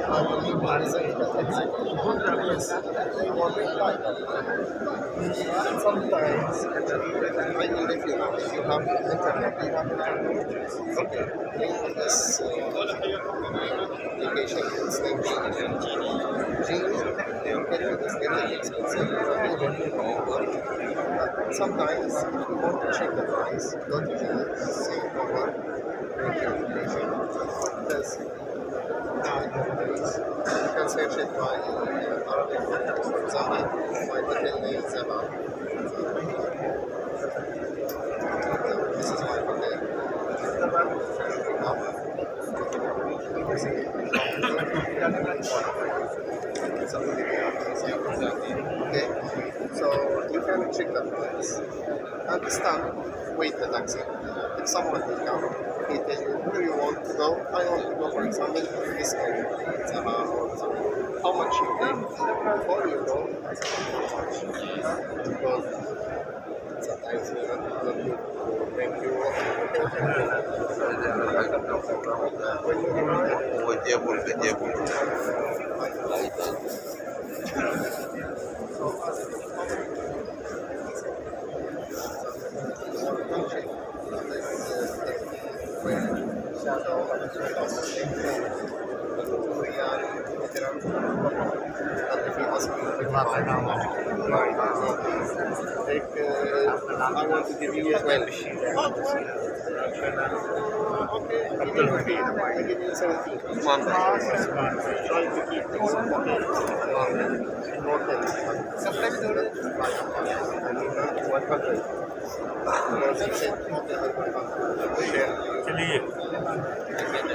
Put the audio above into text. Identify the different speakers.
Speaker 1: I believe in result that yes, we want to apply. Sometimes, I mean, if you have internet, you have internet. Okay, in this application, it's named Genie. Genie, the internet is getting expensive. But sometimes, if you want to check the price, go to Genie, say over, make your application. There's you can search it by Arabic letters, for example, my hotel name is Zaman. This is my hotel. Okay, so you can check the price and start wait the taxi. If someone will come, he tell you where you want to go. I want to go, for example, to this area, or something. How much you pay before you go? Because sometimes you not good to bring you when you I want to give you 12. Okay, I give you 17. Try to keep things important. Sometimes you don't buy a 100. Because you said, okay, 100.